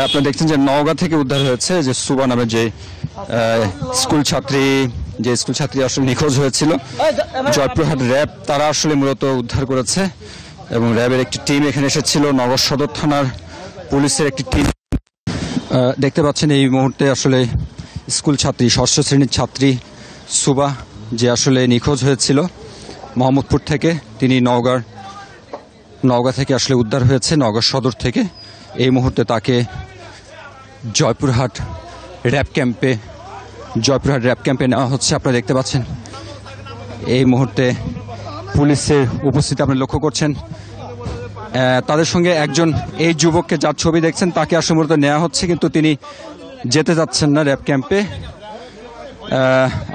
আপনারা দেখছেন যে নওগাঁ থেকে উদ্ধার হয়েছে যে সুবা নামের যে স্কুল ছাত্রী আসলে নিখোঁজ হয়েছিল। জয়পুরহাট র্যাব তারা আসলে মূলত উদ্ধার করেছে এবং র্যাবের একটি টিম এখানে এসেছিল। নগর সদর থানার পুলিশের একটি টিম দেখতে পাচ্ছেন এই মুহূর্তে আসলে স্কুল ছাত্রী, ষষ্ঠ শ্রেণীর ছাত্রী সুবা, যে আসলে নিখোঁজ হয়েছিল মোহাম্মদপুর থেকে, তিনি নওগাঁ থেকে আসলে উদ্ধার হয়েছে, নগর সদর থেকে। এই মুহূর্তে তাকে জয়পুরহাট র্যাব ক্যাম্পে নেওয়া হচ্ছে। আপনারা দেখতে পাচ্ছেন এই মুহূর্তে পুলিশের উপস্থিতি আপনি লক্ষ্য করছেন। তাদের সঙ্গে একজন, এই যুবককে যার ছবি দেখছেন, তাকে আসলে মূলত নেওয়া হচ্ছে, কিন্তু তিনি যেতে যাচ্ছেন না র্যাব ক্যাম্পে।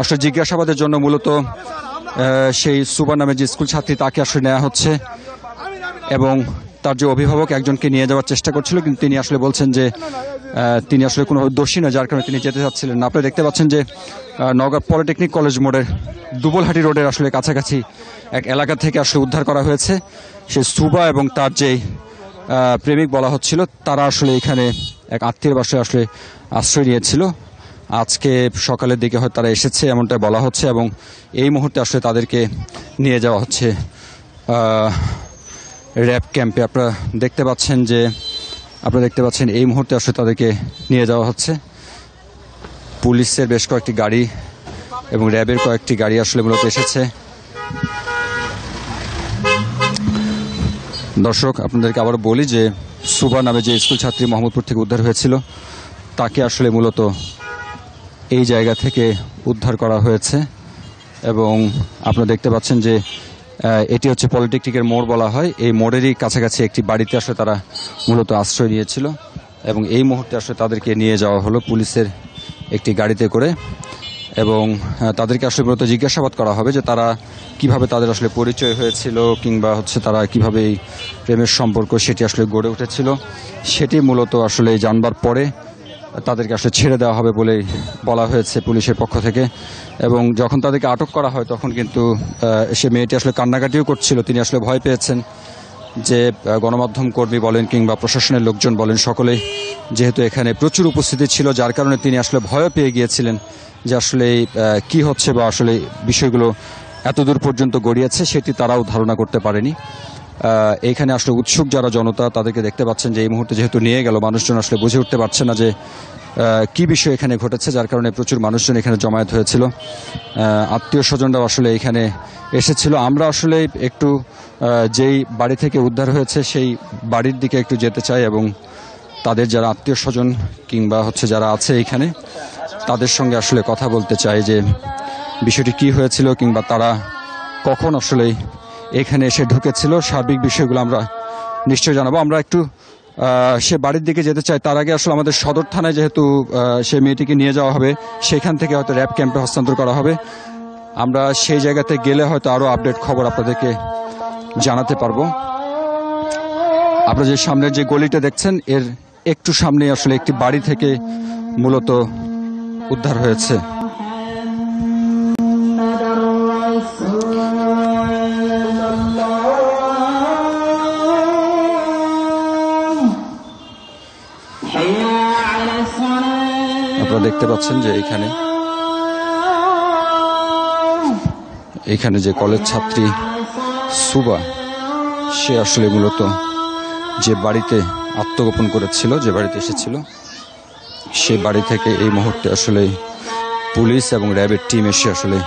আসলে জিজ্ঞাসাবাদের জন্য মূলত সেই সুবা নামে যে স্কুল ছাত্রী, তাকে আসলে নেওয়া হচ্ছে এবং তার যে অভিভাবক একজনকে নিয়ে যাওয়ার চেষ্টা করছিল, কিন্তু তিনি আসলে বলছেন যে তিনি আসলে কোনো দোষী না, যার কারণে তিনি যেতে চাচ্ছিলেন না। আপনারা দেখতে পাচ্ছেন যে নওগাঁ পলিটেকনিক কলেজ মোড়ের দুবলহাটি রোডের আসলে কাছাকাছি এক এলাকা থেকে আসলে উদ্ধার করা হয়েছে সে সুবা, এবং তার যে প্রেমিক বলা হচ্ছিল, তারা আসলে এখানে এক আত্মীয়ের বাসায় আসলে আশ্রয় নিয়েছিল। আজকে সকালের দিকে হয়তো তারা এসেছে এমনটা বলা হচ্ছে, এবং এই মুহূর্তে আসলে তাদেরকে নিয়ে যাওয়া হচ্ছে র্যাব ক্যাম্পে। আপনারা দেখতে পাচ্ছেন এই মুহূর্তে আসলে তাদেরকে নিয়ে যাওয়া হচ্ছে। পুলিশের বেশ কয়েকটি গাড়ি এবং র্যাবের কয়েকটি গাড়ি আসলে মূলত এসেছে। দর্শক, আপনাদেরকে আবার বলি যে সুবা নামে যে স্কুল ছাত্রী মোহাম্মদপুর থেকে উদ্ধার হয়েছিল, তাকে আসলে মূলত এই জায়গা থেকে উদ্ধার করা হয়েছে। এবং আপনারা দেখতে পাচ্ছেন যে এটি হচ্ছে পলিটেকনিকের মোড় বলা হয়, এই মোড়েরই কাছাকাছি একটি বাড়িতে আসলে তারা মূলত আশ্রয় নিয়েছিল, এবং এই মুহূর্তে আসলে তাদেরকে নিয়ে যাওয়া হলো পুলিশের একটি গাড়িতে করে। এবং তাদেরকে আসলে মূলত জিজ্ঞাসাবাদ করা হবে যে তারা কিভাবে তাদের আসলে পরিচয় হয়েছিল, কিংবা হচ্ছে তারা কিভাবে এই প্রেমের সম্পর্ক সেটি আসলে গড়ে উঠেছিল, সেটি মূলত আসলে জানবার পরে তাদেরকে আসলে ছেড়ে দেওয়া হবে বলে বলা হয়েছে পুলিশের পক্ষ থেকে। এবং যখন তাদেরকে আটক করা হয় তখন কিন্তু সে মেয়েটি আসলে কান্নাকাটিও করছিল। তিনি আসলে ভয় পেয়েছেন যে গণমাধ্যম কর্মী বলেন কিংবা প্রশাসনের লোকজন বলেন, সকলেই যেহেতু এখানে প্রচুর উপস্থিতি ছিল, যার কারণে তিনি আসলে ভয় পেয়ে গিয়েছিলেন যে আসলে কি হচ্ছে বা আসলে বিষয়গুলো এতদূর পর্যন্ত গড়িয়েছে সেটি তারাও ধারণা করতে পারেনি। এইখানে আসলে উৎসুক যারা জনতা, তাদেরকে দেখতে পাচ্ছেন যে এই মুহূর্তে যেহেতু নিয়ে গেল, মানুষজন আসলে বুঝে উঠতে পারছে না যে কি বিষয় এখানে ঘটেছে, যার কারণে প্রচুর মানুষজন এখানে জমায়েত হয়েছিল। আত্মীয় স্বজনরাও আসলে এখানে এসেছিল। আমরা আসলে একটু যেই বাড়ি থেকে উদ্ধার হয়েছে সেই বাড়ির দিকে একটু যেতে চাই এবং তাদের যারা আত্মীয় স্বজন কিংবা হচ্ছে যারা আছে এখানে, তাদের সঙ্গে আসলে কথা বলতে চাই যে বিষয়টি কি হয়েছিল কিংবা তারা কখন আসলে এখানে এসে ঢুকেছিল, সার্বিক বিষয়গুলো আমরা নিশ্চয়ই জানাবো। আমরা একটু সে বাড়ির দিকে যেতে চাই। তার আগে আসলে আমাদের সদর থানায় যেহেতু সে মেয়েটিকে নিয়ে যাওয়া হবে, সেখান থেকে হয়তো র্যাব ক্যাম্পে হস্তান্তর করা হবে। আমরা সেই জায়গাতে গেলে হয়তো আরও আপডেট খবর আপনাদেরকে জানাতে পারবো। আপনারা যে সামনের যে গলিটা দেখছেন, এর একটু সামনে আসলে একটি বাড়ি থেকে মূলত উদ্ধার হয়েছে। আপনারা দেখতে পাচ্ছেন যে এখানে যে কলেজ ছাত্রী সুবা, সে আসলে মূলত যে বাড়িতে আত্মগোপন করেছিল, যে বাড়িতে এসেছিল, সে বাড়ি থেকে এই মুহূর্তে আসলে পুলিশ এবং র্যাবের টিম এসে আসলে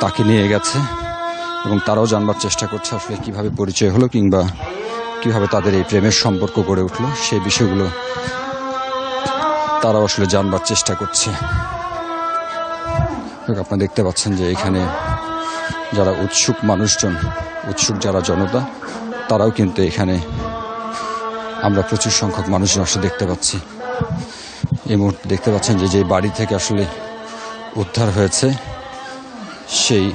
তাকে নিয়ে গেছে এবং তারাও জানবার চেষ্টা করছে আসলে কিভাবে পরিচয় হলো কিংবা কিভাবে তাদের এই প্রেমের সম্পর্ক গড়ে উঠলো, সেই বিষয়গুলো তারাও আসলে জানবার চেষ্টা করছে। আপনারা দেখতে পাচ্ছেন যে এখানে যারা উৎসুক মানুষজন, উৎসুক যারা জনতা, তারাও কিন্তু এখানে আমরা প্রচুর সংখ্যক মানুষজন আসলে দেখতে পাচ্ছি। এই মুহূর্তে দেখতে পাচ্ছেন যে বাড়ি থেকে আসলে উদ্ধার হয়েছে, সেই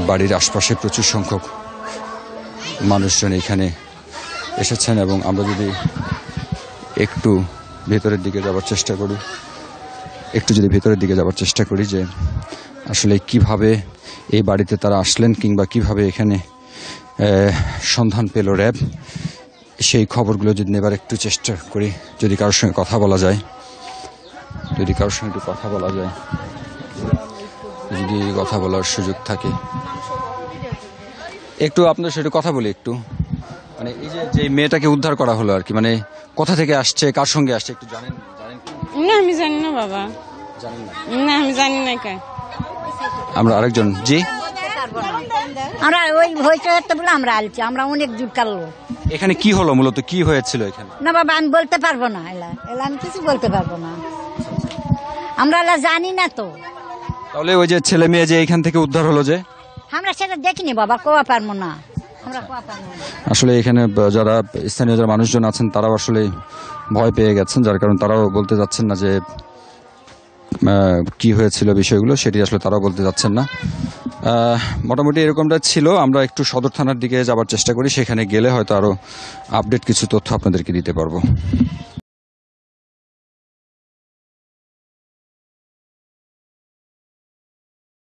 বাড়ির আশপাশে প্রচুর সংখ্যক মানুষজন এখানে এসেছেন। এবং আমরা যদি একটু ভেতরের দিকে যাওয়ার চেষ্টা করি যে আসলে কিভাবে এই বাড়িতে তারা আসলেন কিংবা কিভাবে এখানে সন্ধান পেল র্যাব, সেই খবরগুলো যদি নেবার একটু চেষ্টা করি, যদি কারোর সঙ্গে কথা বলা যায়, যদি কারোর সঙ্গে একটু কথা বলা যায়, যদি কথা বলার সুযোগ থাকে, একটু আপনার সাথে কথা বলি একটু। মানে এই যে মেয়েটাকে উদ্ধার করা হলো আর কি, মানে কোথা থেকে আসছে, কার সঙ্গে আসছে একটু জানেন? না আমি জানি না বাবা, জানেন না? না আমি জানি না কে। আমরা আরেকজন, জি আমরা ওই হয়েছে বলে আমরা আলছি, আমরা অনেক দূর কাটলো। এখানে কি হলো, মূলত কি হয়েছিল এখানে? না বাবা আমি বলতে পারবো না, এলা এলা আমি কিছু বলতে পারবো না, আমরা এলা জানি না তো। তাহলে ওই যে ছেলে মেয়ে যে এখান থেকে উদ্ধার হলো, যে আমরা সেটা দেখিনি বাবা, কোয়া পারবো না, আমরা কোয়া পারবো না। আসলে এখানে যারা স্থানীয় যারা মানুষজন আছেন তারাও আসলে ভয় পেয়ে গেছেন, যার কারণে তারাও বলতে যাচ্ছেন না যে কি হয়েছিল বিষয়গুলো, সেটি আসলে তারাও বলতে যাচ্ছেন না। মোটামুটি এরকমটা ছিল। আমরা একটু সদর থানার দিকে যাবার চেষ্টা করি, সেখানে গেলে হয়তো আরো আপডেট কিছু তথ্য আপনাদেরকে দিতে পারবো।